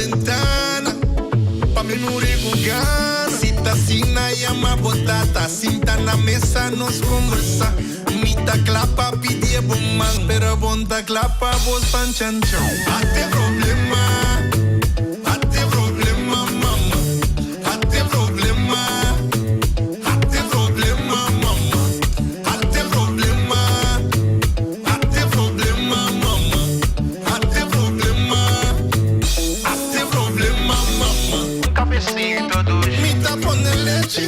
ventana, pa' mi morir con ganas. Si tacina llama botata, cinta na mesa nos conversa. Mita clapa pidie bon man, pero bonta clapa vos pan chancho. Hate problema, hate problema mama, hate problema, hate problema mama, hate problema, hate problema mama, hate problema, hate problema mama. Un cafecito dulce, mita pone leche,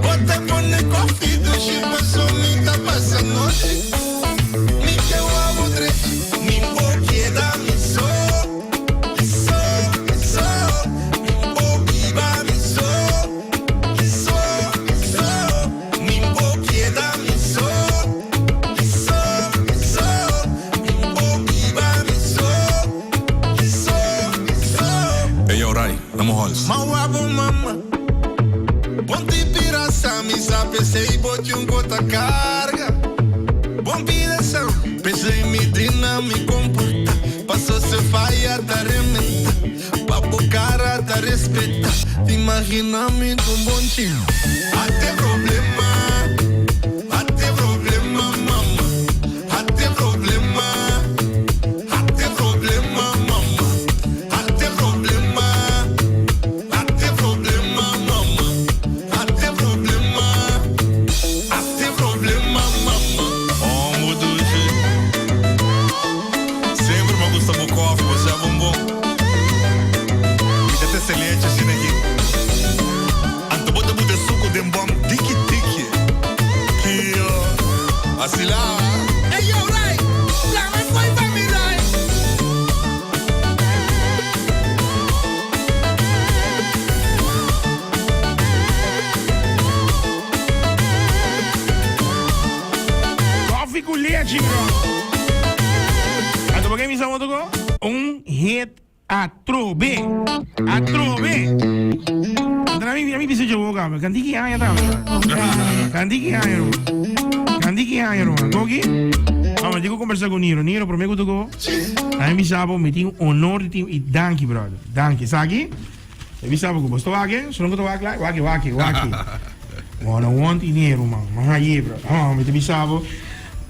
o te pone coffee dulce, paso mita pasa noche. Mi que guapo tres, mi boqueda mi so, so, so, mi boquiva mi so, so, so, mi boqueda mi so, so, so, mi boquiva mi so, so, so. Hey, yo, Rai, damos hols. Ma guapo mama, ponte pirasa mi sape sei bote gota carga. Bom pidação, pensei me drina me comporta. Passou se faia da rementa, papo cara da respeita. Te imagina me do bom tio. Até problema, até problema mama, até problema, até problema mama, até problema, até problema mama, até problema, até problema mama. Oh, Duce. Sempre me gusta o coffee, você é bombom. Me dá excelente assim aqui. Anto bota muito suco de bom, tiki tiki. Que assim lá. Hey yo, Rai, lá me foi pra mim, Rai. Coffee com leite, bro. Ato porque me chamou tocou? Hit a trobe. A trobe. Então a mim precisa de jogar, mas canti que aí tá. Canti que aí, bro. Canti que aí, bro. Gogi? Vamos, digo conversar com Niro. Niro, prometo tocou. A mim me chamou, me tinha honor e danke, brother. Danke, sabe? Me chamou com você aqui, só não tô aqui, waki. Mano, want dinheiro, mano. Mas aí, bro. Ah, me te bisavo.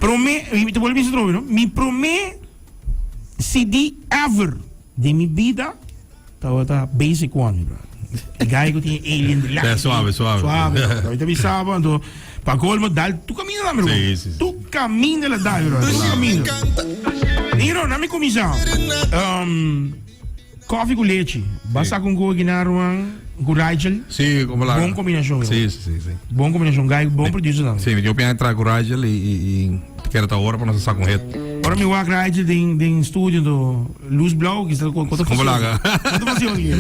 Me te vuelvo a dizer, não? Me promete CD ever de minha vida. Tá basic one, bro. O guy que tinha alien de lá. É suave. Suave, bro. Me te bisavo, então, para colmo, tu caminha lá, bro. Sim. Tu caminha lá, bro. Tu caminha. Niro, na minha comissão. Coffee com leite. Basta com com Rigel. Sim, como lá. Bom combinação. Sim. Bom combinação, guy, bom producer também. Sim, eu penso entrar com o Rigel e quero estar hora para nós sacar um hit. Agora me voy a de estúdio do Luz Blau, que está com quanto como lá? Quanto fazia aqui?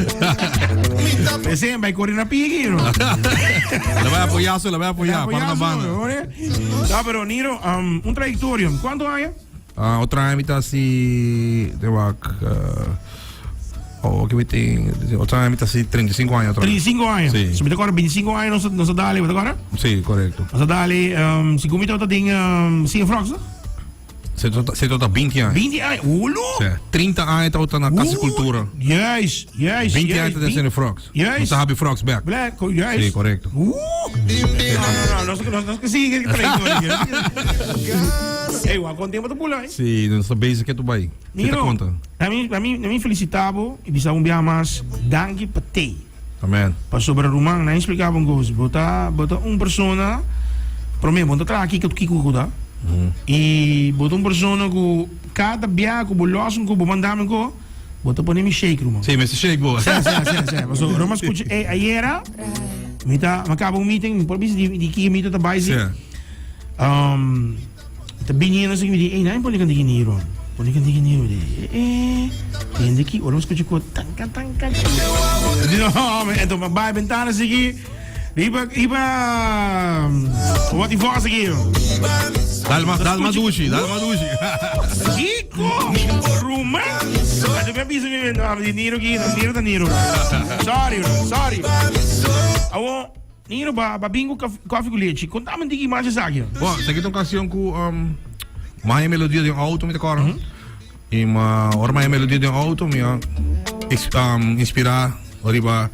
Pensei, vai correr na pia aqui, não? La vai apoiar, para na banda. Tá, pero Niro, trayectória, quanto há? O trámite assim, que me tem, o trámite assim 35 anos. 35 anos? Sim. Se me agora 25 anos, não se dá ali, agora? Sim, correto. Não se dá ali, se comita outra tem, sim, frogs, não? Você está 20 anos. 20 anos? Ulo! 30 anos está na Casa de Cultura. Yes. 20 anos está sendo Frogs. Yes. Você sabe Frogs back. Black, yes. Sim, correto. Não esqueci que Ei, o quanto tempo tu pula, hein? Sim, não sabia que tu vai. Você tá conta? A mim felicitava e precisava um mais danke patei. Amém. Para sobre o rumang, não explicava um coisa. Bota persona, para mim, bota aqui que tu kiko da. E bota persona que cada dia que bolosum que mandamos que bota para mim shake rumang. Sim, mas shake boa. Sim. Mas o rumang escuta, aí era, me acaba um meeting, por isso de que me tá base. Tabinha na sige di, nain poli kan di kiniro. Tem aqui, olhamos que tipo tangkan. Não, então vai ventana sige. Iba what if was aqui? Dalma dushi. Kiko, Ruma. Até me avisa me dinheiro aqui, dinheiro. Sorry. Awo Niro ba bingo coffee com leite. Conta-me de que imagem aqui. Bom, essa aqui é uma canção com mais melodia de um auto, me decora. E uma hora mais melodia de um auto, minha inspirar arriba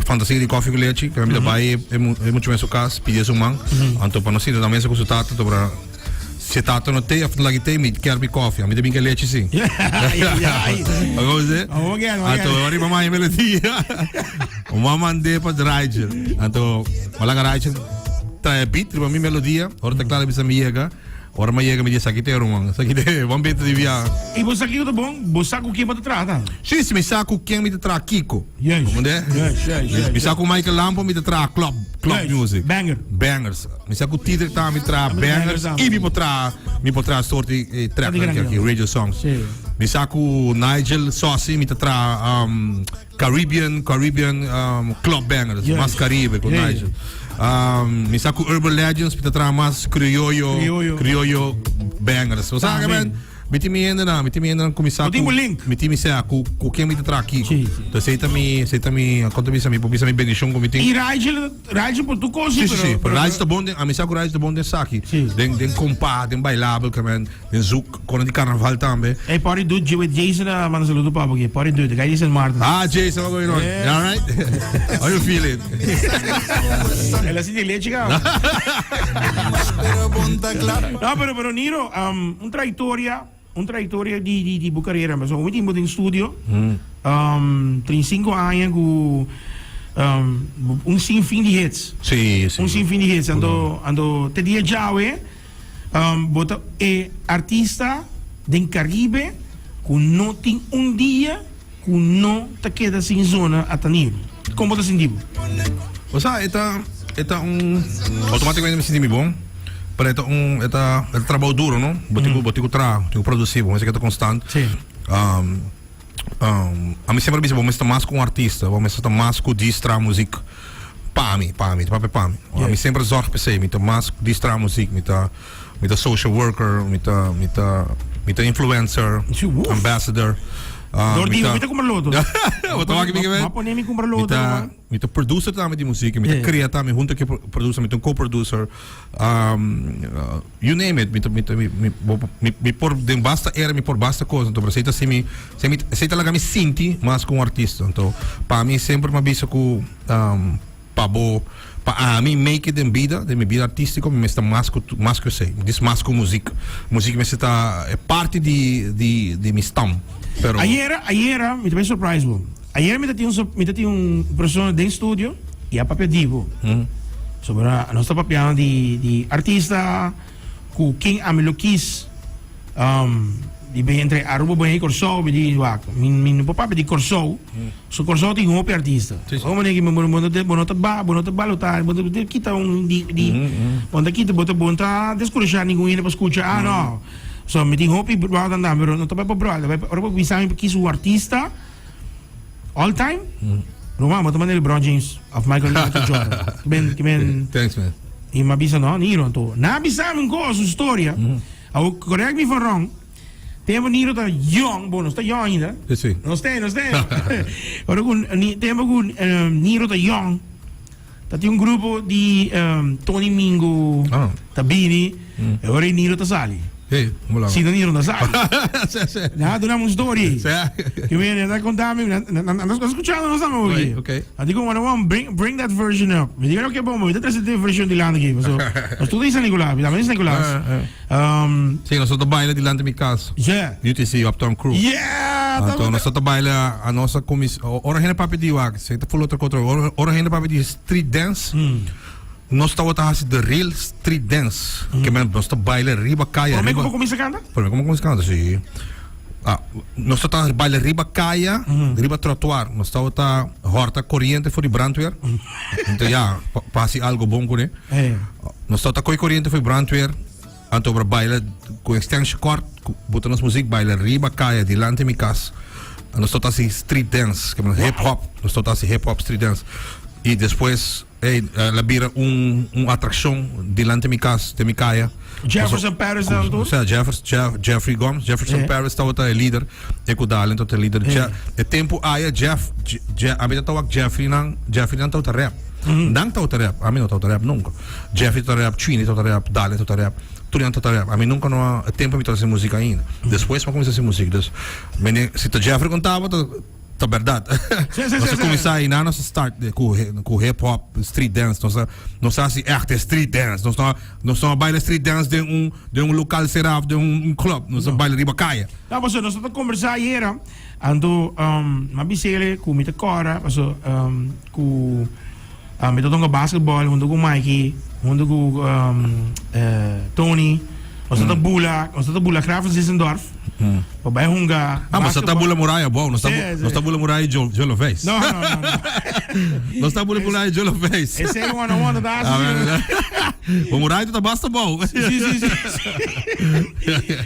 fantasia di coffee con leche que me vai é muito mais o caso pedir um man então para nós ir na mesa com o tato para se tato não tem after lagi tem me quer be coffee a me tem que leche sim agora você então arriba mais melodia o mamãe de para drive então malaga drive trai beat para mim melodia ora tá claro bisa me chega ora me chega me diz aqui tem um aqui tem vamos beat de via e você aqui tá bom você sabe o que você trata sim me saco quem me tra Kiko yes me saco Michael Lampo me tra club music bangers me saco Tider tá me tra bangers e me potrà sorti track aqui radio songs me saco Nigel Saucy me tra Caribbean club bangers mas Caribe com Nigel mi saco Urban Legends me tra mas criollo bangers o sabe man Miti mi ainda não começar com link miti mi sa ku quem me tra aqui então seita mi conta mi sa mi pobisa mi bendição com miti e Raiz por tu coisa sim Raiz tá bom a mi sa ku Raiz tá bom de saki den compa den bailável que man den zoek quando de carnaval também hey party dude with Jason man saludo para porque party dude guy Jason Martin Jason what's going on all right how you feeling ela se leche cara no pero Niro trayectoria di carreira, mas eu estive em estúdio, 35 anos com sinfim de hits. Sim. Sinfim de hits. Ando te dia já bota artista do Caribe que não tem dia que não te queda sem zona a tanir. Como você sentiu? O sea, automaticamente me senti bom. Pero é trabalho duro, não? Botico produzir, mas é que é constante. Sim. A mim sempre disse, vamos estar mais com um artista, vamos estar mais com distra música. Para mim. A mim sempre zorg per se, me tá mais distra música, me tá social worker, me tá influencer, ambassador. Mita comprar loto. Wat maak ik mee? Papa neem ik comprar loto. Mita producer também de música, mita criar também junto que producer, mita co-producer. You name it, me por den basta era me por basta coisa, então aceita aceita lá me sinti mais com artista. Então, para mim sempre me avisa com para mim make it em vida, de minha vida artística, me está mais que eu sei, diz mais com música. Música me está é parte de minha stamp. Pero ayer me tive surprise bom. Ayer me tinha pessoa dentro do estúdio e a papel divo. Sobre a nossa papel de artista com quem a me quis di bem entre Aruba bem Corso di wak min papa di Corso so Corso tem um artista como nem que bonota balutar kita di onde kita bota descorchar ninguém para escutar não so me tem hopi bro dan pero não tá para bro ora bisa que o artista all time Roma mo também LeBron James of Michael Jordan ben thanks man e ma bisa no Niro to na bisa min ko su storia au correct me for wrong temos Niro tá young, bom, não está young ainda. Sim. Não está. Agora temos Niro tá young. Tá tem grupo de Tony Mingo, Tabini, agora Niro tá sali. Hey, vamos lá. Sim, Niro tá sali. Na dona uma story. Que vem a contar-me, nós escutando nós estamos aqui. Okay. Digo, bring that version up. Me diga que bom, eu trazer a versão de lá aqui. Mas tudo isso é Nicolás, também é Nicolás. Sim, nós estamos baila de lá de minha casa. Yeah. UTC Uptown Crew. Yeah. Então nós estamos baila a nossa comissão. Ora ainda para pedir o você está falando outra coisa. Ora ainda para pedir street dance. Nós estamos fazendo the real street dance. Que nós estamos baila riba caia. Como começa a cantar? Como começa a cantar, sim. Nós estamos baila riba caia, riba trotuar. Nós estamos horta corrente for de brandweer. Então já passe algo bom com ele. Nós estamos com corrente for brandweer. Então para baila com extension cord, botamos música baila riba caia delante de minha casa. Nós estamos fazendo street dance, que é hip hop. Nós estamos fazendo hip hop street dance. E depois ela vira atração delante de minha casa, de minha caia. Jefferson Paris dan toch? Jeffrey Gomes, Jefferson Paris está líder, Ecodal, então é líder. O tempo aí a mim está Jeffrey não está rap. Não está rap, a mim não está rap nunca. Jeffrey está rap, Chini está rap, Dale está rap. Tudo está rap. A mim nunca não há tempo para fazer música ainda. Depois para começar a fazer música. Se o Jeffrey contava Tá verdade. Nós começar aí na nossa start com hip hop, street dance, nós assim echt street dance, nós não baila street dance de local cerrado, de club, nós baila riba caia. Tá, paso nós estamos conversar aí, ando mabisele com muita cora, paso com mito tonga basketball, junto com Mikey, junto com Tony, nós estamos bula Craft Zissendorf. Pabai hunga. Mas você tá bula muralha bom, nós tá bula muralha Jolo Vez. Não. Nós tá bula muralha Jolo Vez. Esse é one da O muralha tá basta bom. Sim.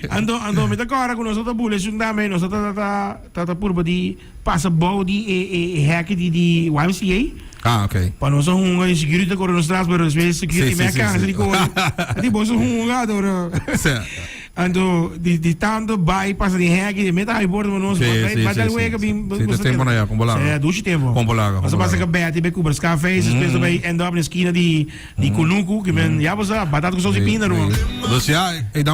Ando me agora com nós tá bula também, nós tá por de passa bom de hack de YMCA. Ah, ok. Para nós hunga e security com nós traz para os security mecanismos de coisa. De bolso hunga adoro. Ando di tanto vai passa di hack di metà ai bordo non so vai dal wega bim tempo na com bolaga. Dushi tempo. Com bolaga. Mas passa que bete be cubas cafés, depois vai end up na esquina di Kunuku que men já você batata com salsa pina não. Você e dá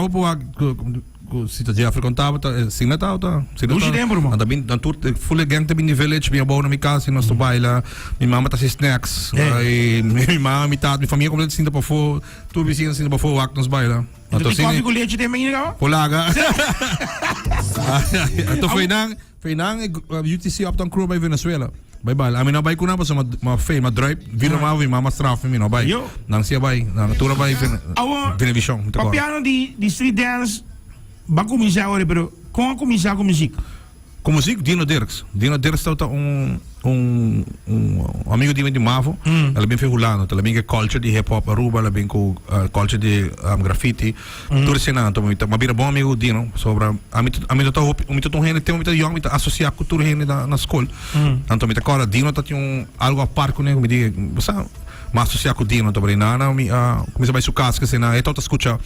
se tu já frequentava sim Natal tá. Dushi tempo irmão. Anda bem dan tur full gang te bem village bem bom na minha casa nós baila. Minha mama tá snacks. E minha mama mitad minha família completa sinta para fo, tu vizinha sinta para fo act nos baila. Então coffee com leite também não? Polaga. Então foi nang UTC Uptown Crew by Venezuela. Bye. Amin na bay ko na pa sa ma drive vira ma straf mi no bay. Nang siya bay, nang tura bay Venevision. Papiano di street dance ba começar agora, pero como começar com música? Com música Dino Dirks tá amigo de Mavo, ela bem figurando, ela bem que culture de hip hop Aruba, ela bem com culture de graffiti, tudo senando, mas bira bom amigo Dino, sobre a mim tá tão rende, tem muito young, muito associar cultura rende na escola, então me tá agora Dino tá tinha algo a par com ele, me diga, você mas associar com Dino, tá bem nada, começa mais o caso que cena, então tá escuta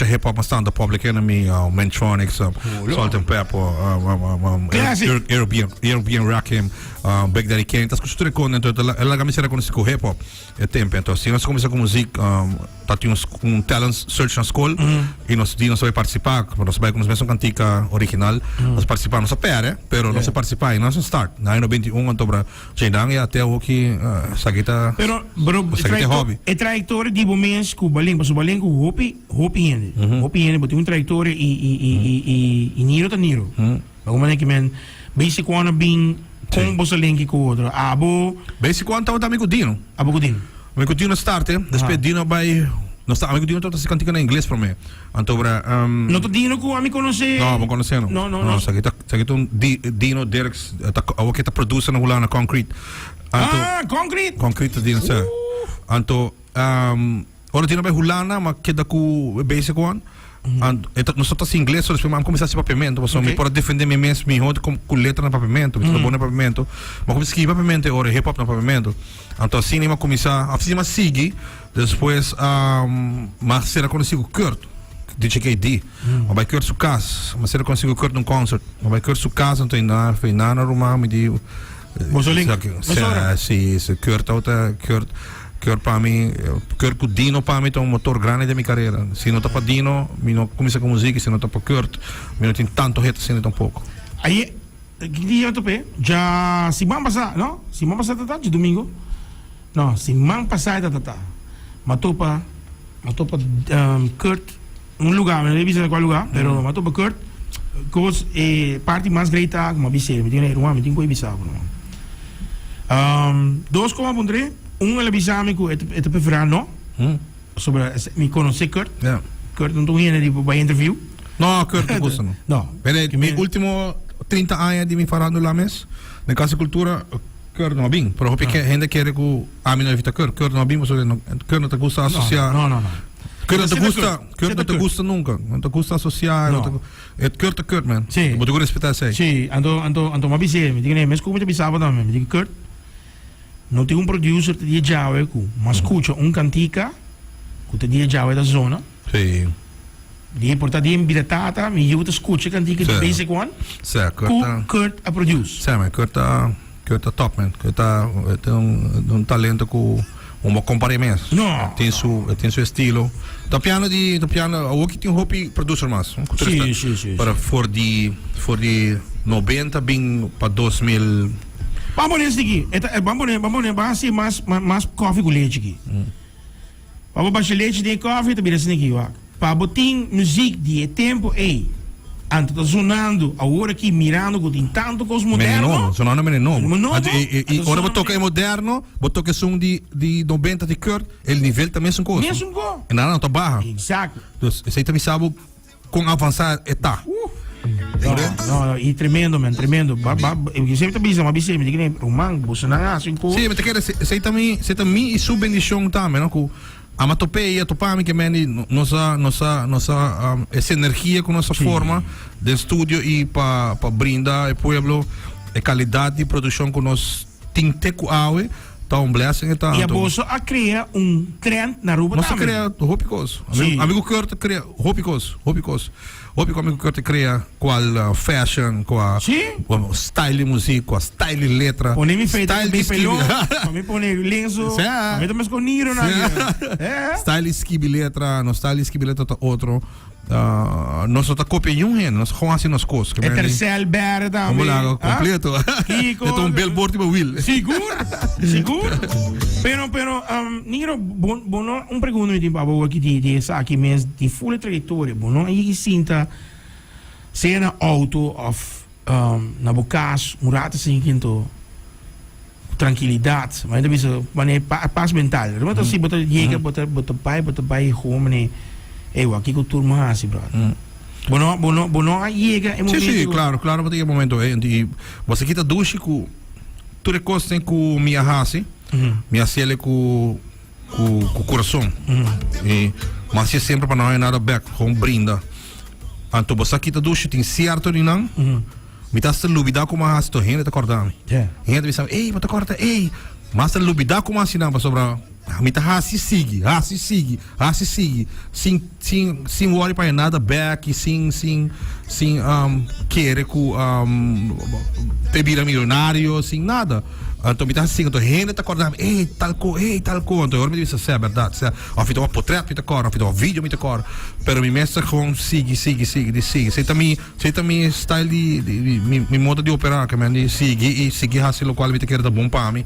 hip hop bastante, Public Enemy, Mantronics, Salt and Pepper, European Rakim, Big Daddy Kane, tá escutando com então ela começa com esse hip hop, é tempo, então se nós começa com música, tá tinha talent search na escola e nós vai participar, nós vai com uma cantica original, nós participamos a pera, pero nós participar e nós start, na 91 então para chegar até o que sagita. Bro, é trajetória de momentos que o Balinco hopi hende, botou trajetória e niro tá niro. Alguma que men basic one bem com você link com outro. Abo basic one tá amigo Dino. Amigo Dino start, depois Dino vai amigo Dino tá se cantica na inglês para mim. Então não tô Dino com amigo conhecer. Não conhecer não. Não, sagita Dino Dirks tá o que tá produzindo na Concrete. Concrete din sa. Anto ora din ba hulana makeda ku basic one. Então nós estamos em inglês, nós vamos começar esse papamento, mas me para defender me mesmo, me rodo com letra no papamento, isso é bom no papamento. Mas como escrever papamento, ora hip hop no papamento. Então assim nem começar, assim mas sigue, depois mas será conhecido Kurt. DJ KD, mas vai Kurt su casa, mas será conhecido Kurt num concert, mas vai Kurt su casa, então na Roma me digo se Kurt para mim, Kurt Dino para mim é um motor grande da minha carreira. Se não tá para Dino, me não começa com música, se não tá para Kurt, me não tem tanto hit assim tão pouco. Aí, que dia eu topei? Já semana passada, não? Semana passada de domingo? Não, semana passada Matopa Kurt, lugar, não sei qual lugar, pero Matopa Kurt, cos parte mais greita, como abisei, me tinha irmão, me tinha coibisado, dois como apontrei, ela bisame que é preferar não, sobre me conhecer Kurt, Kurt não tô indo de para interview, não Kurt não gosta não, peraí, meu último 30 anos de me falando lá mesmo, na casa cultura Kurt não bem, pero hope que gente quer que a mim não evita Kurt não bem, mas Kurt não te gosta associar, não. Kurt não te gusta nunca, não te gusta associar, é Kurt man, vou te respeitar isso aí. Sim, ando me bisei, me diga mas como te bisava também, me diga Kurt não tem producer que dia Java mas escuta cantica que te dia Java da zona. Sim. Die porta die biletata, me eu te escuta cantica de basic one. Certo. Kurt a produce. Sim, mas Kurt tá top man, Kurt tem um talento com uma comparimento. Não. Tem seu estilo. Do piano, o que tem hobby producer mais. Sim. Para for de 90 bem para 2000. Vamos poner isso aqui. Vamos ser mais coffee com leite aqui. Vamos baixar leite de coffee, também assim aqui, ó. Para botar música de tempo, antes tá sonando, a hora aqui mirando, que tem tanto coisa moderno. Sonando menino. Menino? E ora vou tocar moderno, vou tocar som de 90 de Kurt, ele nível também são coisas. Mesmo go. E não, tá barra. Exato. Então, você também sabe com avançar etapa. Não, e tremendo, man, tremendo. Eu sempre te bisa, mas me diga, Romang, você não é assim, pô. Sim, mas você também e sua bendição também, não? Com a matopeia, topami que meni nossa essa energia com nossa forma de estúdio e para brindar o povo a qualidade de produção que nós tinteco awe. Tá blessing eta. E a bolsa a criar trend na rua também. também. Nós cria hopicos. Amigo Kurt cria hopicos. Hopico amigo Kurt cria qual fashion, qual style música, qual style letra. Pone-me feito, style pelão, me pone lenço, me também com niro na. Style skibi letra, no style skibi letra tá outro. Nós só tá copiando nós com assim nas coisas. É terceiro bar também. Vamos lá, completo. Kiko. Billboard tipo Will. Seguro. Pero, Niro, bono, pergunta me tempo aqui de aqui mesmo de full trajetória, bono, aí sinta se na auto of na bocas, murata assim quinto tranquilidade, mas também isso, paz mental. Mas assim, botar chega, botar pai home né. Aqui que o turma assim, brother. Bono chega é momento. Sim, claro, porque é momento e você quita duche com tu recosta com minha hasi, minha cele com coração. E mas é sempre para não é nada back, com brinda. Então você quita duche tem certo de não. Me tá se lubida com uma hasi to renda tá acordando. Renda me sabe, ei, mas tá corta, ei. Mas se lubida com uma hasi não para sobrar. Me tá hasi sigue, sem worry para nada back, sem querer com te vira milionário, sem nada. Então me tá assim, então renda tá acordando, ei tal co, então agora me diz se é verdade, se a fita uma portrait me tá cor, a fita um vídeo me tá cor, pero me mestra com sigue, você também style de me modo de operar que me sigue hasi lo qual me tá querendo bom para mim.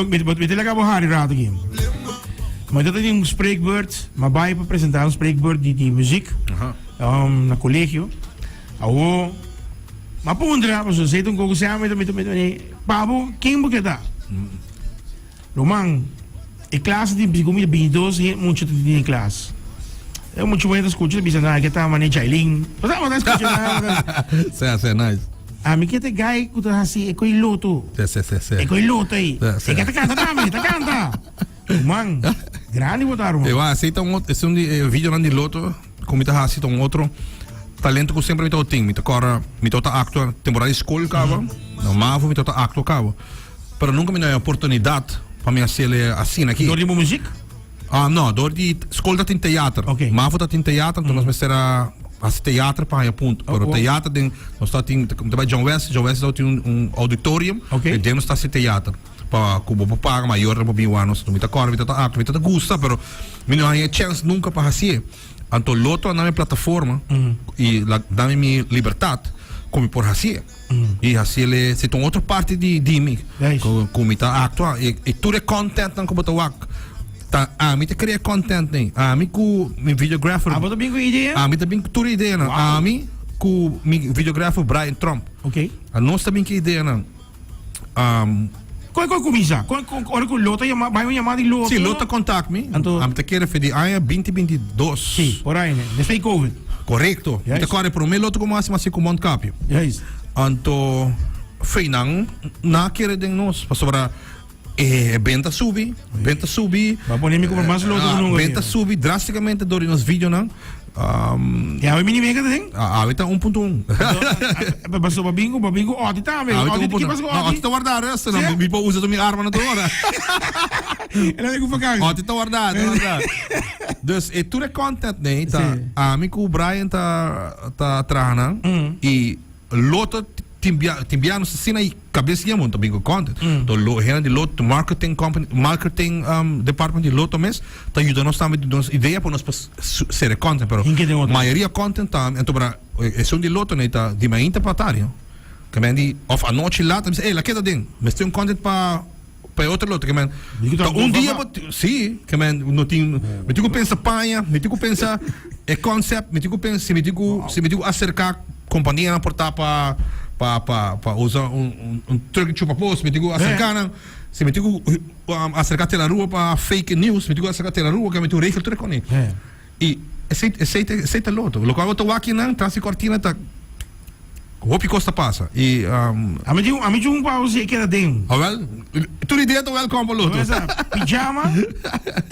Me te acabo Harry rato aqui. Mas eu tenho spreekbeurt, mas vai para apresentar spreekbeurt de música na colégio. Mas pondra, você sei um pouco se ama, Pabo, quem você tá? Romang, a classe de psicologia 22 é muito de classe. Eu muito bem escutar, bisa na que tá mané jailing. Você não está escutando? Sim, nice. A mim que te gai que tá assim, é coi loto. Sim. É coi loto aí. É que tá canta. Man, grande botaram. Eu aceito esse vídeo lá de loto, como tá assim outro talento que sempre me tô tem, me tô actua temporada de escola cava. Não mavo me tô actua cava. Pero nunca me deu a oportunidade para me ser assim aqui. Dor de música? Não, dor de escola tem teatro. Okay. Mavo tá tem teatro, então nós será as teatro para ponto. Pero teatro tem nós tá tem John West tem auditorium, e dentro está esse teatro. Para cubo paga maior para bem anos, não me tá cor, me tá gusta, pero me não há chance nunca para assim. Então loto na minha plataforma e dá minha liberdade como por assim. E assim ele se tem outra parte de mim, como tá actuar e tudo é content não como tá tá me te cria content nem me com mi videographer tá bem com ideia? Me tá bem com tudo ideia não me com mi videographer Brian Trump. Ok. Nós também que ideia não Qual começa? Qual com loto vai me chamar de loto? Sim, loto contact me. Te quero fazer ano 2022. Sim, por aí, né? Desde Covid. Correto. Te quero para o meu loto como assim com Mount Capio. Yes. Então, feinang na querer de nós para sobrar venta subi. Vai poner me como mais loto não. Venta subi drasticamente durante os vídeos não. Ja, we mini mega ding. Avita 1.1. Basta babingo, odi também. Odi que passa odi. Odi tá guardado, essa não. Me usa tu minha arma na tua hora. Ela nem com vacança. Odi tá guardado. Dus tudo é content, né? Tá. Amigo o Brian tá trana e loto timbiano se sina e cabeça ia muito bem com content. Então lo rena de loto marketing department de loto mes tá ajudando nós também de ideia para nós ser content, pero maioria content tá então para es un di loto neta di ma interpretario. Que men di of a noche later me dice, la queda ding. Me estoy un content pa outro loto que men. Un dia sim, que men no tinha, me digo pensa panha, me digo pensa concept, me digo pensa, se me digo acercar companhia na portar pa usar truque chupa post, me digo acercar se me digo acercar la rua para fake news, me digo acercar la rua que me digo regel tudo com ele. E aceita loto. Lo que eu tô aqui não, tá se cortina tá Hopi Costa passa. E a mim tinha um pau se que era dentro. Ah, wel, tu ideia do welcome para loto. Pijama.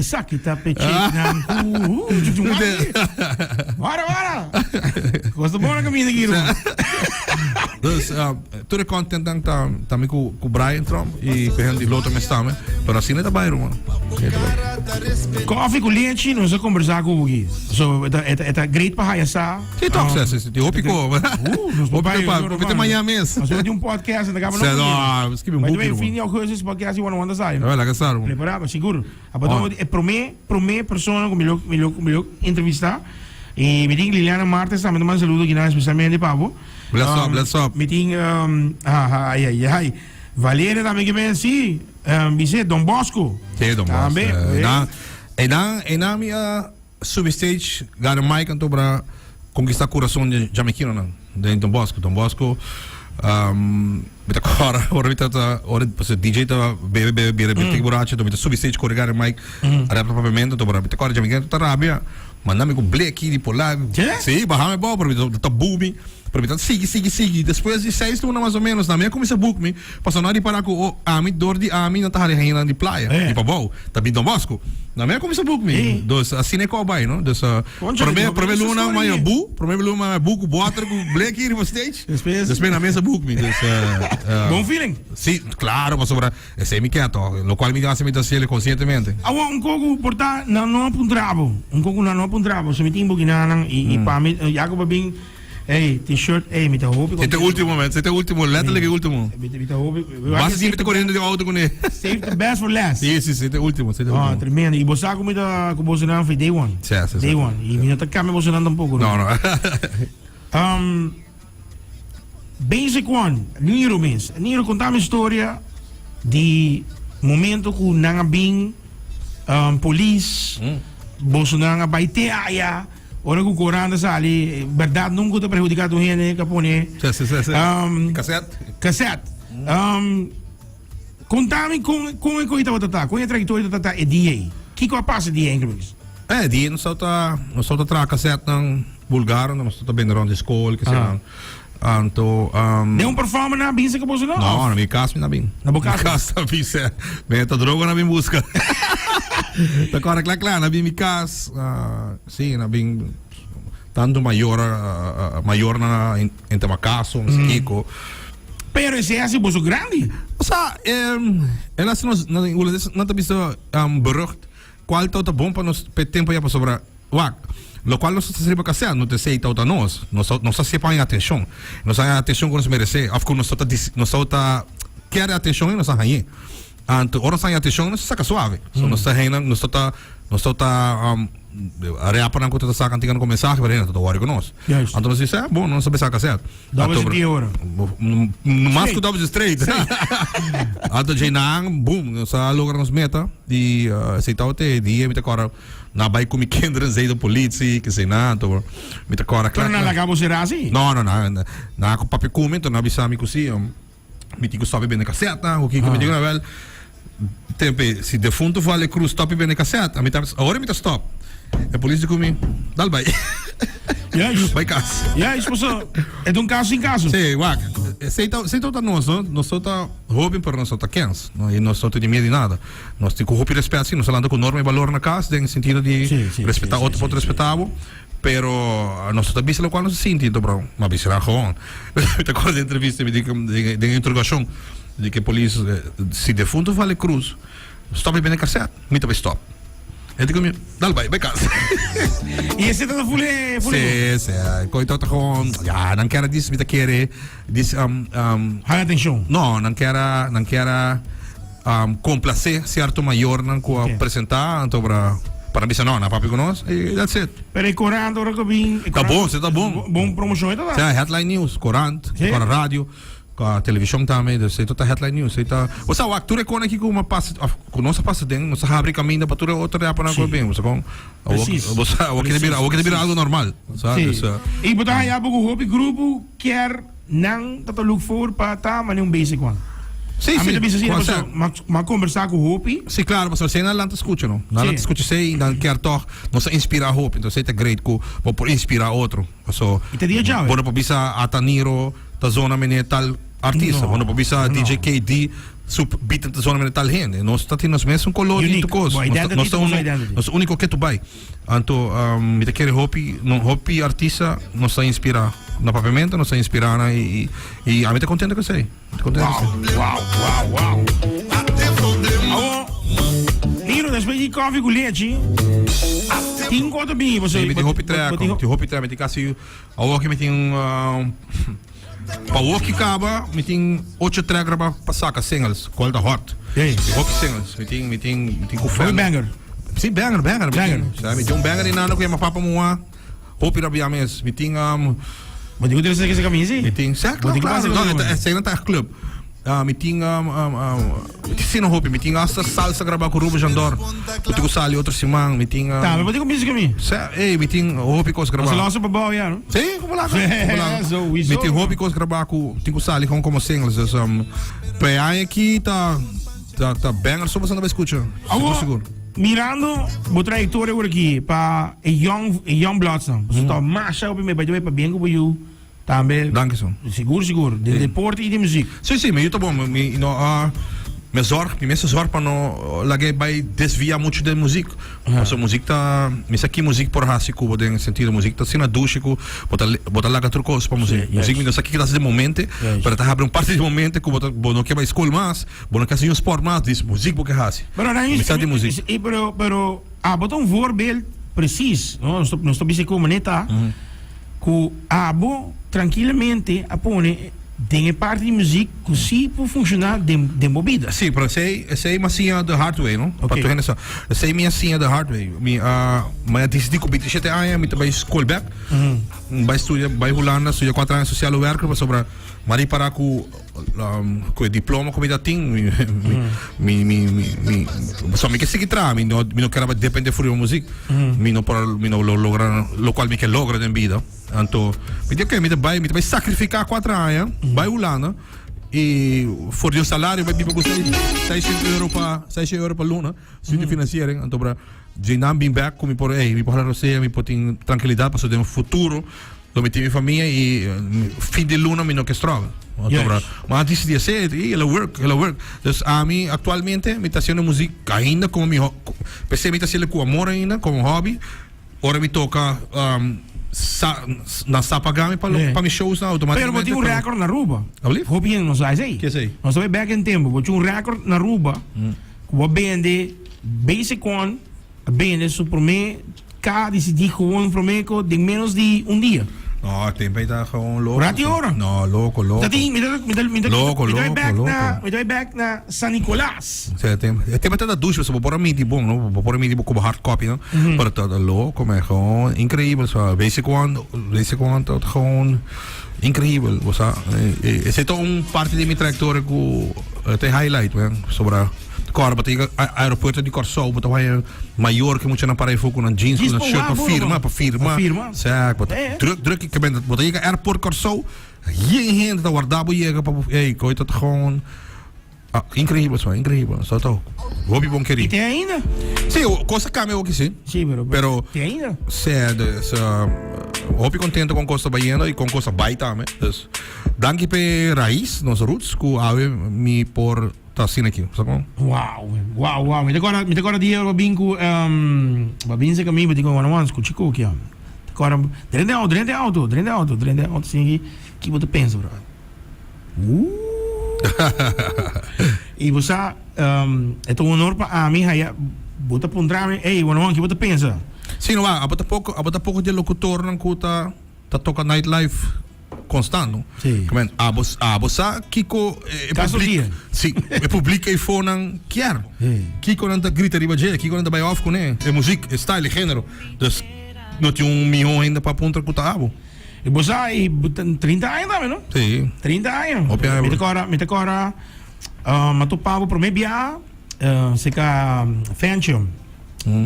Sakit tapi check Bora. Gosto bom na caminho aqui, Dus tu é content dan também com Brian Trump e com de loto me está, pero assim não tá bem, mano. Coffee com leite, nós vamos conversar com o Gui. So, é great para essa. Sim, tá, sim, de Hopi Co. Hopi Miami. Nós vamos ter um podcast da Gaba. Não, escreve um pouco. Mas fim de augustus podcast you want to say. Olha, que sabe. Preparado, seguro. Então, é primeira pessoa que me entrevistar. E me diz Liliana Martes também manda saludo aqui na especialmente Pablo. Bless up. Me diz Valéria também que vem assim, Vicente Dom Bosco. Sim, Dom Bosco. E na minha substage, gara Mike então para conquistar coração de jamaicano não, de Dom Bosco. Dom Bosco bita ora bita DJ ta bebe bita borracho to bita substage corregare Mike ara propriamente to bita corre jamaicano ta rabia mandame com black de polar. Sim, bahame bom para bita ta boomy. Permitan, sigue. Depois de 6 lunas mais ou menos, na minha começa a book me, passou na hora de parar com o Ami, dor de Ami, não tá ainda de praia. E para bom, tá bem Dom Bosco. Na minha começa a book me. Dus, assim é como vai, não? Dus, primeiro luna mais bu, primeiro luna mais bu, com water, com black here no stage. Depois na mesa book me. Bom feeling? Sim, claro, mas sobre, esse é me quieto, lo qual me hace me dar conscientemente. Um coco portar, não apuntrabo. Um coco não apuntrabo, se me tem buquinanang, e para mim, Jacob bem. Hey, t-shirt, hey, met de hoop. Zit de ultimo, man. Zit de ultimo, letterlijk de ultimo. Met de hoop. Was niet met de correndo de auto con Save the best for last. Sim, zit de ultimo, zit de ultimo. Ah, tremendo. E você com a Bolsonaro foi day one. Sim. Day one. E minha tá cá me Bolsonaro um pouco. Não. Basic one, Niro mens. Niro contar uma história de momento que nanga bing police Bolsonaro vai ter aya. Ora que o Corão está ali, verdade nunca está prejudicado gente capone. Sim. Cassete. Contame com a coisa batata, com a trajetória batata é DA. Que que passa DA em inglês? DA não solta tra cassete não vulgar, não solta bem durante a escola, que seja. Então, não performa na binsa que você não? Não, na minha casa não bem. Na boca casa na binsa, bem tá droga na minha busca. Tá claro, na minha casa, sim, na minha tanto maior na entre uma casa, um Kiko. Pero esse é assim bolso grande. O sea, ela assim não tá visto berucht, qual tá bom para nós tempo já para sobrar. Lo qual nós estamos para casar, não te sei tá nós se põe atenção, nós a atenção que nós merece, of course nós tá quer atenção e nós tá aí. Anto ora sai atenção nós saca suave. So nós tá aí nós tá reapa na conta da saca antiga no mensagem para ele, tá worry com nós. Então nós disse, bom, não sabe sacar certo. Dá-me de hora. No mais que dá-me straight. Anto Jainang, boom, nós lugar nos meta e aceitava te dia me agora na vai com kendra zai da polícia que sei nada, me agora claro. Não acabou ser assim? Não, na com papi comento na bisami com si, me digo sobe bem na casseta, o que me digo na vel. Tempe, se defunto vale cruz stop bem na casseta, agora me tá stop. A polícia comigo, dá vai. Vai casa. Isso, pessoal. É de um caso em caso. Sim, sei tá nós tá roubem para nós tá quens, e nós tá de medo de nada. Nós tem que roubar respeito assim, nós falando com norma e valor na casa, em sentido de respeitar outro ponto respeitável. Pero nós tá biselo quando se sente, então, bro, mas biselo gewoon. Tá coisa entrevista me de interrogação de que a polícia se defunto vale cruz, stop bem na cassete, me tá stop. Eu digo, dá vai casa. E esse tá fulê. Sim. Coitado tá com, não quero disso, me tá querer, diz atenção. Não quero complacer certo maior não com apresentar, então para para bisa no, na papi ko nos, that's it. Pero el Corán, ahora que vi. Tá bom, você tá bom. Bom promoção, então Sa headline news, Courant, Sim. com a rádio, com a televisão também, dus ito ta headline news. Ito, o actor é aqui com uma passa, com nossa passa ding, nossa abre caminho para tudo outra apa na Sim. ko bem, você com. Precies. O que debira algo normal, sabe? Sim. E botar aí a pouco o grupo quer não tá look for para tá, mas um basic one. Sim, A mim também sim. assim, mas conversar com o Hopi. Sim, claro, mas você não lanta escuta, não? Não Sim. lanta escuta sei, não quer toch, não se inspira hope, então você é great ko, por inspirar outro. So, E te dia tchau. bueno, por bisa ataniro, ta zona mene tal artista, No, bueno, por bisa no. DJ KD, sub beat ta zona mene tal gente. Nós está tendo nós mesmo color Unique. e coisa. Boa, identity, Nós boa identity. nós único que tu vai. Anto, me te quer hope, no hope artista, nós se inspira na pavimento, nós se inspira na e a mim te contente que sei. Contente que sei. Uau. Alô, Niro, depois de coffee com leite, tem quanto bem você? Sim, me tem hope track, me tem kasi, a walk me tem pa walk kaba, me tem 8 track para pasaka singles, called the hot. Sim. Hope singles, me tem com Foi banger. Sim, banger. Banger. Sabe, tem banger inano que mapapa mua. Hope rabia mes, me tem Mas digo que você camisa. me tem certo, claro. Não, é sem tá club. Me tem sino hope, me tem hasta salsa gravar com Rubo Jandor. Eu tenho sali outro simang, me tem Tá, mas digo música mim. me tem hope cos Você gravar. lança para bom já, não? Sim, como lá. Sowieso. Me tem hobby cos gravar com tenho sali como singles, dus aí aqui tá banger só você não vai escutar. Seguro. Mirando a trajetória por aqui para Young Bloodstorm. Você está mais up me vai para bem com you também. Danke so. Seguro. De deporte e de música. Sim, mas eu tá bom, me zorg para não lagay vai desviar muito da música. Porque a música tá, mas aqui música por rásico, bode em sentido música tá sendo duchico, bota lá outro coisa para música. Música me dá aqui que tá de momento, para tá abrir parte de momento que bota não quer mais escola mais, bota quer um sport mais, diz música porque rási. Pero não é de música. Pero bota voorbeeld preciso, não estou dizendo como neta, que tranquilamente apone tem parte de música que sim pode funcionar de movida. Sim, pero sei macia the hard way, não? Okay. Para tu hensa, sei minha cia the hard way. Mas decidi que 27 anos me trabalhei school back, vai estudar, vai Holanda, estudar 4 anos social worker para sobre mari para com diploma como ainda tem, só me que seguir tra, me não quero depender de música, me não logra, lo qual me que logra na vida. Então, me digo que me vai sacrificar 4 anos, vai Holanda. E for o salário vai tipo custar 600 euro para luna, studie financiering, então para de não vir back como por me por você, me por ter tranquilidade para ter um futuro, do me ter minha família e fim de luna me não que struggle. Então para mas disse dia cedo, ela work. Dus a mim atualmente me está fazendo música ainda como me pensei me está fazendo com amor ainda, como hobby. Ora me toca na Sapagami para me shows na automaticamente. Pero botou recorde na Aruba. Alsjeblieft. Hoop je nog eens aí? Que sei? Nós estamos back in tempo. Botou recorde na Aruba. Que vende basic one, vende super me. Cada decidi gewoon voor mij de menos de dia. No, el tempo está gewoon loco. Rati ora? No, loco. Dat is met Loco. back na San Nicolás. O sea, el tempo está da ducha, so por mí tipo, no, por mí tipo como hard copy, no. Pero está loco, maar gewoon increíble, so basic one tot gewoon increíble, o sea, ese es todo un parte de mi trayectoria que te highlight, man, sobre Cor, batik aeroporto di Corsou, but vai maior que muito na para foco na jeans, na shirt para firma. Certo, druk ik ben dat je airport Corsou, heen dat wordt daar je kooit dat gewoon incrível, só tô. Hobby bom E querido. tem ainda? Sim, coisa cambia o que sim. Sim, pero tem ainda? Hobby contento com coisa baiana e com coisa baita, né? Dus danke pe raiz, nos roots, que ave mi por tá assim aqui, sabe? Wow. Me agora dia babinco, babinse caminho, me digo one com chico aqui. Agora, drende auto, sim, que você pensa, bro? E você, é um honor para mim, aí, bota para me, ei, one que você pensa? Sim, não há, há pouco de locutor não cuta, tá toca nightlife. constante. Sim. Come abosa Kiko Caso dia. Sim, é publica e phone quer. Kiko não tá grita riba je, Kiko não tá off com é música, é style, gênero. Dus não tinha milhão ainda para apontar com abo. E você aí 30 anos também, não? Sim. 30 anos. Opia, Me agora matupavo pro meia, se ca Fanchum,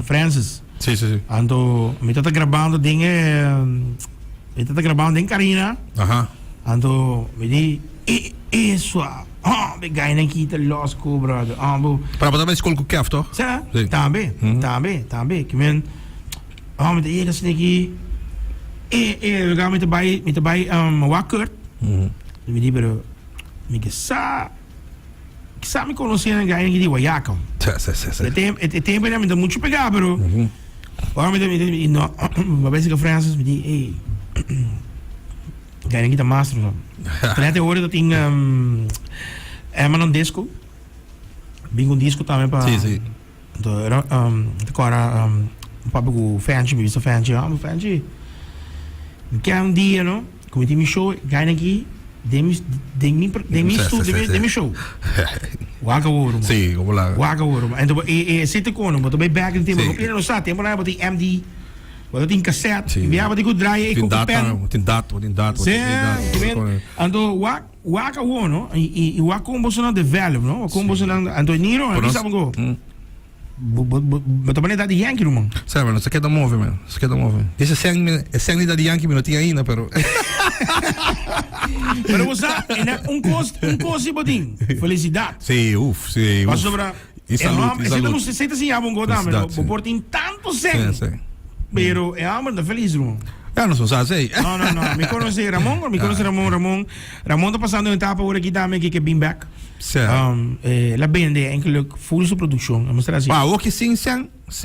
Francis. Sim, sim, sim. Ando me tá gravando me tá gravando em Karina. Aham. Ando me di isso. Me ganha aqui tá los cobra. Para botar mais escola com kef, toch? Sa? Sim. Tambe. Que men me tá aí assim aqui. We gaan met de bij wakker. Me di pero me que sa me conhecer en ganha aqui de Wayakam. Sim. Het tempo é muito pegar, bro. Waarom me no, maar basic Francis me di, hey, ganha aqui da master. Net hoorde dat in maar een disco. Bingo disco também para. Sim, sim. De cara papo com fancy, me visto fancy, fancy. Que um dia, no, como tem show, ganha aqui, dem show. Waka ouro. Sim, vamos lá. Waka ouro. En dan zit ik gewoon, maar dan ben back in tempo. Op een staat, tempo wat die MD, wat die cassette, ja wat ik goed draaien, ik ook pen. Tem data. En dan waka gewoon, no. I waka combo zo develop, no. Combo zo en dan niro, en sabe go. Maar dan ben dat die Yankee, man. Sabe, não se quer dar move, man. Se quer dar move. Esse sangue da Yankee, não tinha ainda, pero. Pero você, coisa botin. Felicidade. Sim, sim. Mas sobre E saúde. Não sei se já vão godar, mas por tem tanto sangue. Sim. Pero é amor da feliz, irmão. não sou assim. Não. Me conhece Ramon. Ramon tá passando uma etapa agora aqui também que é been back. La bende eigenlijk full su production. Vamos a assim. O que sim,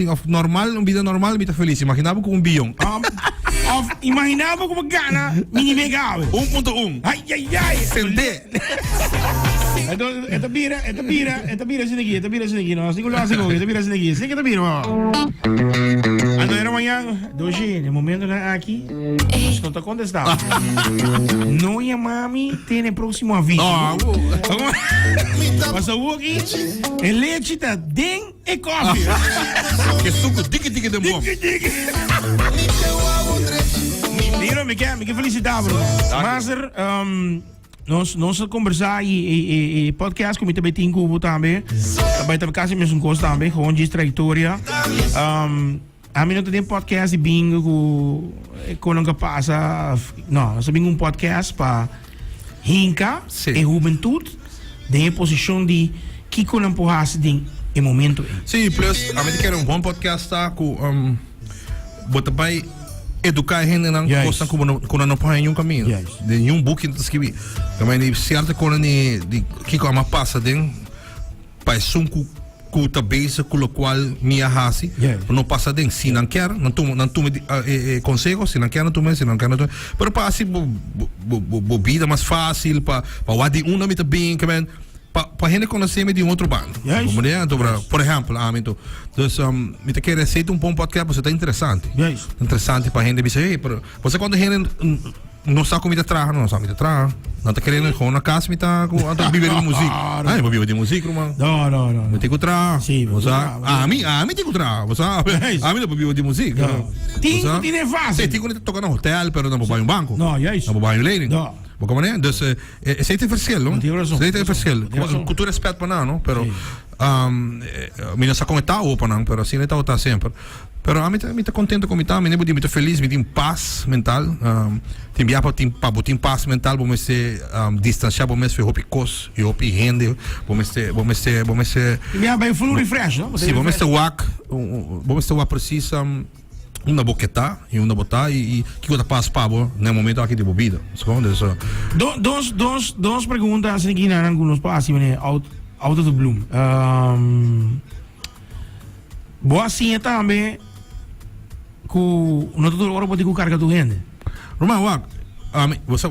of normal, uma vida normal, vida feliz. Imaginava com bilhão. Of imaginava como gana, mini mega. 1.1. Ai. Sente. Esta bira sin aqui, não. Assim lá, esta bira sin aqui. Sei que esta bira. Ando era amanhã, doje, no momento aqui, não está contestando. Não ia mami, tem o próximo aviso. Mas o aqui, é leite tá den e coffee. Que suco, tique de bom. Dino, me quer felicitar, bro. Mas nós conversar e podcast com também tem cubo também. Também tá quase mesmo coisa também, com de trajectória. A mim não tem podcast bingo com não passa. Não, nós temos podcast para hinca e juventude de posição de que com empurrar-se em momento. Sim, plus a mim quer bom podcast tá com bota vai educar a gente na coisa como não põe nenhum caminho, de nenhum book que escrevi. Também de certa coisa de que como passa de para sunco cuta base com o qual minha raça não passa de se não quer não toma conselho se não quer não toma pero para assim vida mais fácil para o de uma meta bem que man para gente conhecer de outro bando por exemplo então me quer receita bom podcast você está interessante para gente dizer pero você quando gente não sabe como não está querendo com na casa me tá com viver de música vou viver de música mano não me tem que trabalhar sim a mim tem que trabalhar você a mim não viver de música tem é fácil tem que tocar no hotel pero não vou banco não não vou lening como é dus é tem verschil não tem verschil cultura respeito para não pero me não sabe como está ou não pero assim não está sempre. Pero a mim está contente com isso, me muito feliz, me tem paz mental, tem para paz mental, vamos ser distanciar, vamos ser hopi cos, hopi rende, vamos ser. Me bem full refresh, não? Sim, vamos ser precisa uma boqueta e uma botar e que outra paz para no momento aqui de bebida. Dos perguntas aqui na alguns passos, né? Out of the bloom. Boa sim também com não todo hora pode carregar tu gente. Romano, você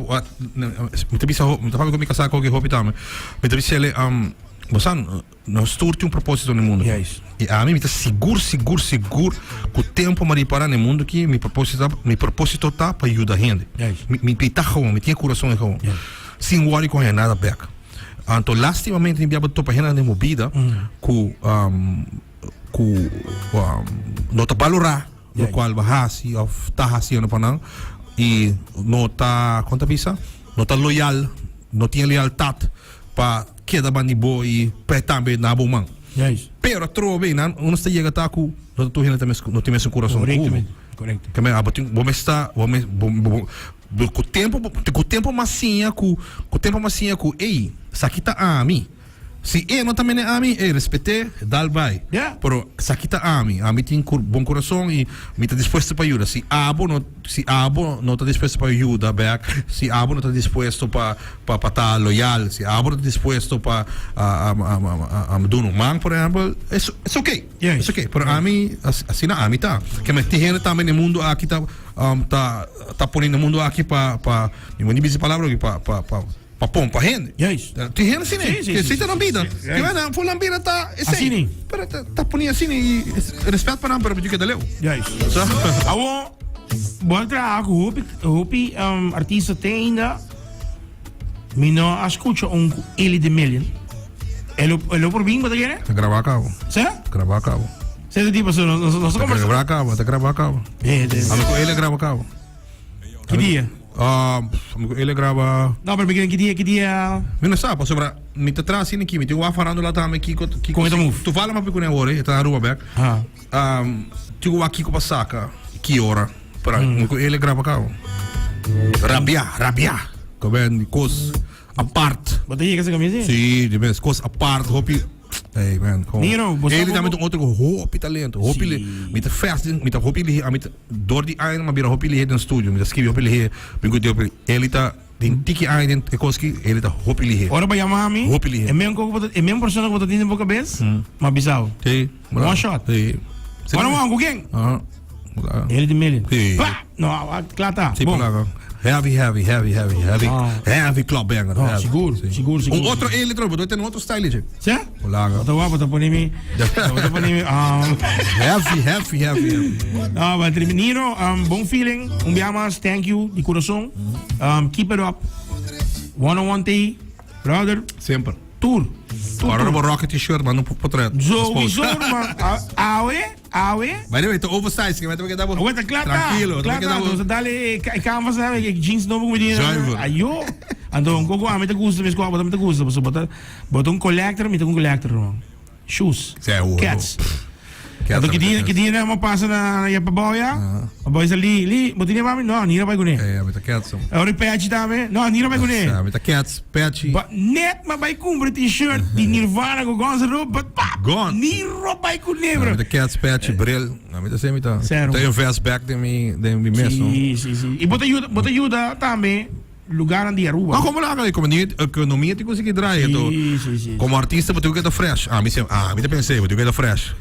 me te bisa me te fala comigo casar com que hopi também. Me te bisa ele nós surte propósito no mundo. Yes. E a mim está seguro que o tempo me parar no mundo que meu propósito tá para ajudar a gente. Yes. Me tá me tinha coração com. Yes. Sem worry com nada back. Então, lastimamente, me biaba topa renda de movida que não tá valorar o qual vai assim ou tá assim no panang e não tá quanto pisa não tá loyal, não tinha lealdade para queda bandibo e para também na bom man. Yes. Pero trova bem, não está chega tá com não tô renda também não tem mesmo coração. Correto. Que me abatiu, vou estar, com o tempo massinha com ei, sakita a mim. Se eu não também a mim, respeitei, dá vai. Yeah. Pero sakita a mim tem bom coração e me está disposto para ajudar. Se abo não está disposto para ajudar, back. Se abo não está disposto para estar loyal, se abo não está disposto para dar um man, por exemplo, é ok. Yes. É ok. Pero a mim, assim na a mim tá. Que me tem também no mundo aqui tá ponendo no mundo aqui para me dizer palavra aqui para pompa gente. Yes. Tem gente assim, né? Sim, Que se tá na vida. sim. Que vai na full vida tá Assim, né? Pero tá ponendo assim e respeito para não para pedir que dá leu. Yes. Awo, bom trabalho, hope artista tem ainda. Me não escuta ele de million. Ele por mim, bota quer? Tá gravar a cabo. Certo? Gravar a cabo. Certo tipo, nós Tá conversamos. gravar a cabo, tá gravar a cabo. Amigo, ele grava a cabo. Que dia? Amigo, ele grava. Não, mas que dia? Eu não sabe, sobre me tá trazendo aqui, me tem o falando lá também aqui Com esse move. tu fala mas porque não é tá na rua back. Tu aqui com passaca, que hora? Para ele grava cabo. Rabia. Como é coisa a parte. Bota aí que essa camisa? Sim, de vez coisa a parte, hope. Hey man, Niro, ele também tem outro hope talento, hope ele, me tá fast, me tá hope ele, me tá door die ein, maar bira hope ele no estúdio, me tá escrever hope ele, ele tá tem tiki ein de coisa que ele tá hope ele. Ora ba Yamami? Hope ele. É mesmo persona que bota dentro da cabeça? Mas bizarro. Sim. One shot. Sim. Ora um quem? Ele de million. Sim. Pá! Não, claro tá. Sim, Bom. Heavy club banger. Oh, seguro. Outro ele trouxe, eu tenho outro style, gente. Certo? Olaga. Bota por mim. Heavy. Não, mas Niro, bom feeling. Biamas, thank you, de coração. Keep it up. 101 T, brother. Sempre. Tour. Agora eu vou rock t-shirt, mas não portrait. Sowieso, man. Awe. Mas ele tá oversize, que vai ter que dar Aguenta, claro. tranquilo. Claro, dale canvas, sabe? Jeans novo como diz. Zuiver. Ayo. Então, coco, me te gusta, me te gusta. Bota collector, man. Shoes. Cats. Então, que dia na uma passa na Yapaboya? A boy sa li, buti niya mami? No, nira pa guni. Met de cats. Ori patch dami? No, nira pa guni. Met de cats, patchy. But net mabay kumbra t-shirt, di Nirvana ko Guns N' Roses, but pap! Gone. Niro pa guni, bro. Met de cats, patchy, bril. Met de semi ta. Zero. Tem um vest back de mi meso. Sim. E bota ajuda também lugar onde Aruba. Não, como lá, como economia tem que conseguir draaien. Sim. Como artista, você tem que fresh. Me pensei, você tem que fresh.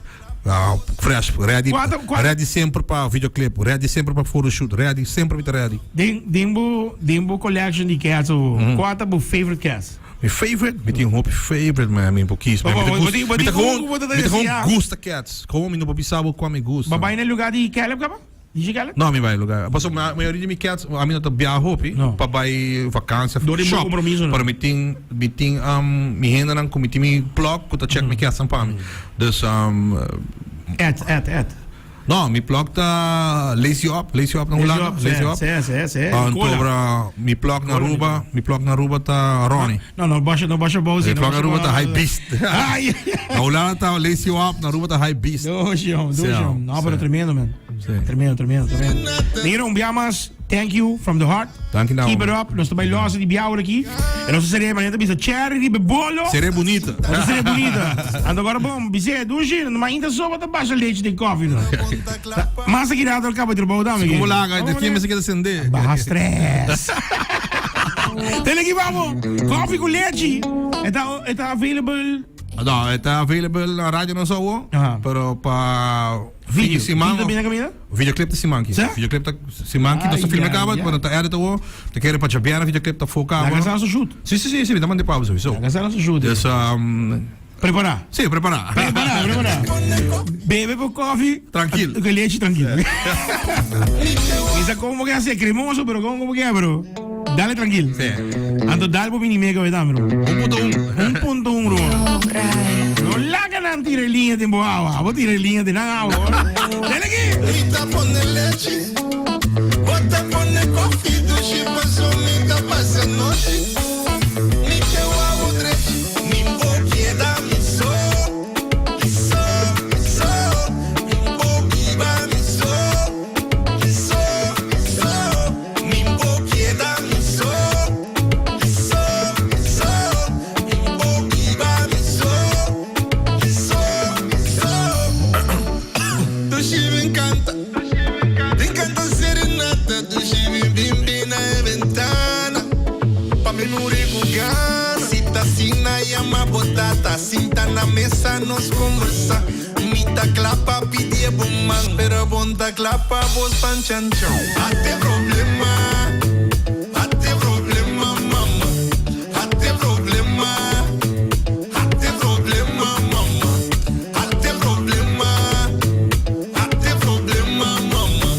Fresh, ready sempre para videoclip, ready sempre para photoshoot, ready sempre muito ready. Dimbo collection de cats, qual é o favorite cats? Mijn favorite? Met die hoop favorite, man. Mijn boekjes. Met gewoon gusta cats. Gewoon in de bopisabo kwam ik gusta. Babay na lugar de Caleb ka ba? Di Caleb? Não, me vai lugar. Mas a maioria de meus cats, a minha tá viajo, para vai vakansie, shop. Para meeting, me hinderen com me blog, que tá check me cats para mim. Dus Ed. Não, me blog tá Lazy Up na Holanda. Lazy Up. Sim. Então, me blog na Aruba tá Ronnie. Não baixa Bowser. Me blog na Aruba tá High Beast. Na Holanda tá Lazy Up, na Aruba tá High Beast. Dojo. Não, pero tremendo, man. Tremendo. Nero, Biamas, thank you from the heart. Dank je. Keep it up. Nós também loja de Biaur aqui. E nós seremos ainda bisa charity bebolo. Seré bonita. Nós seremos bonita. Ando agora bom, bisa doji, mas ainda só bota baixa leite de coffee, não. Mas aqui dentro acaba de trabalhar, amigo. Como lá, daqui mas quer acender. Barra stress. Tem aqui vamos. Coffee com leite. Está available. Não, está available na rádio não só, pero para vídeo Simanki. Vídeo também caminha? Videoclip da Simanki. Videoclip da Simanki, nós filme acaba, pero tá edit o, te quer para Jabiana videoclip tá focado. Na casa shoot. Sim, me dá mandar pausa, isso. Na casa shoot. Dus Prepara. Sí, prepara. Prepara. Bebe por coffee. Tranquilo. Que leche tranquilo. Quizá como que hace cremoso, pero como que pero dale tranquilo. Sí. Anto dale por mini mega verdad, bro. 1.1 bro. No la ganan tire línea de agua, vos tire línea de nada agua. Dale aquí. Mita pone leche, bota pone coffee, do she paso, mita pasa noche. Ni que guavo dreche, ni boquieda mi so, ni boquiva mi so, ni boquieda mi so, ni boquiva mi so. Tu și mi encanta, te encanta serenata, tu și mi bimbina e ventana, pa me nuri cu gana, sita sina llama botata, sinta na mesa nos conversa, mita clapa pidie bomman, pero bonta clapa vos panchanchon. Ate problema mama, ate problema mama, ate problema mama, ate problema mama.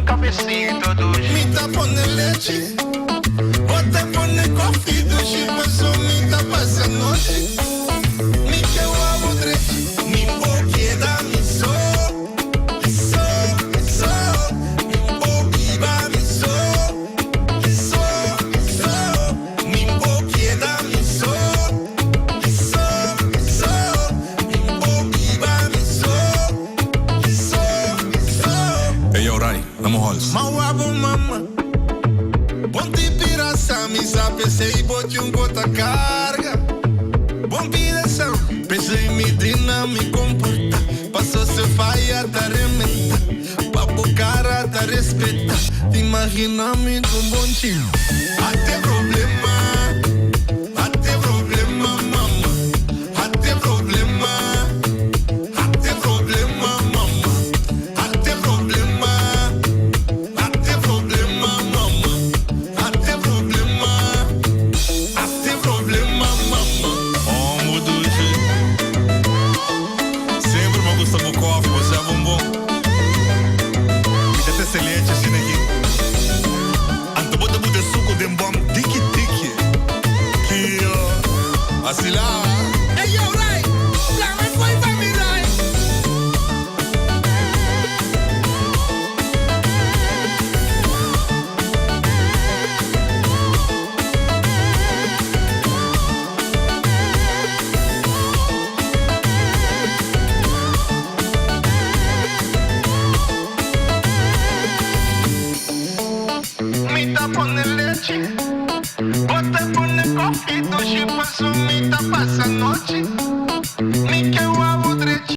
Cabecito duche, mita pone leche, bota pone coffee, duche paso, mita pasa noche. Ni que guavo dreche, ni boquieda mi so, ni boquiva mi so, ni boquieda mi so, ni boquiva mi so. Hey, yo, Rai, damos hals. Mauabo mama, ponte pirasa, mi sabe sei bote gota carga. Bom direção, pensei me drina, me comporta. Passou se faia da rementa, papo cara da respeta. Te imagina-me com bom time. Até problema mama, até problema mama, até problema mama, até problema mama. Oh, Muduche. Sempre me gusta o coffee, você é bombom. Me dá esse leite assim aqui. Anto bota muito suco de bom, tiki tiki. Que assim lá. Hey yo, right, black man boy for me right. Mita pone leche, bota pone coffee, do she paso, mita pasa noche.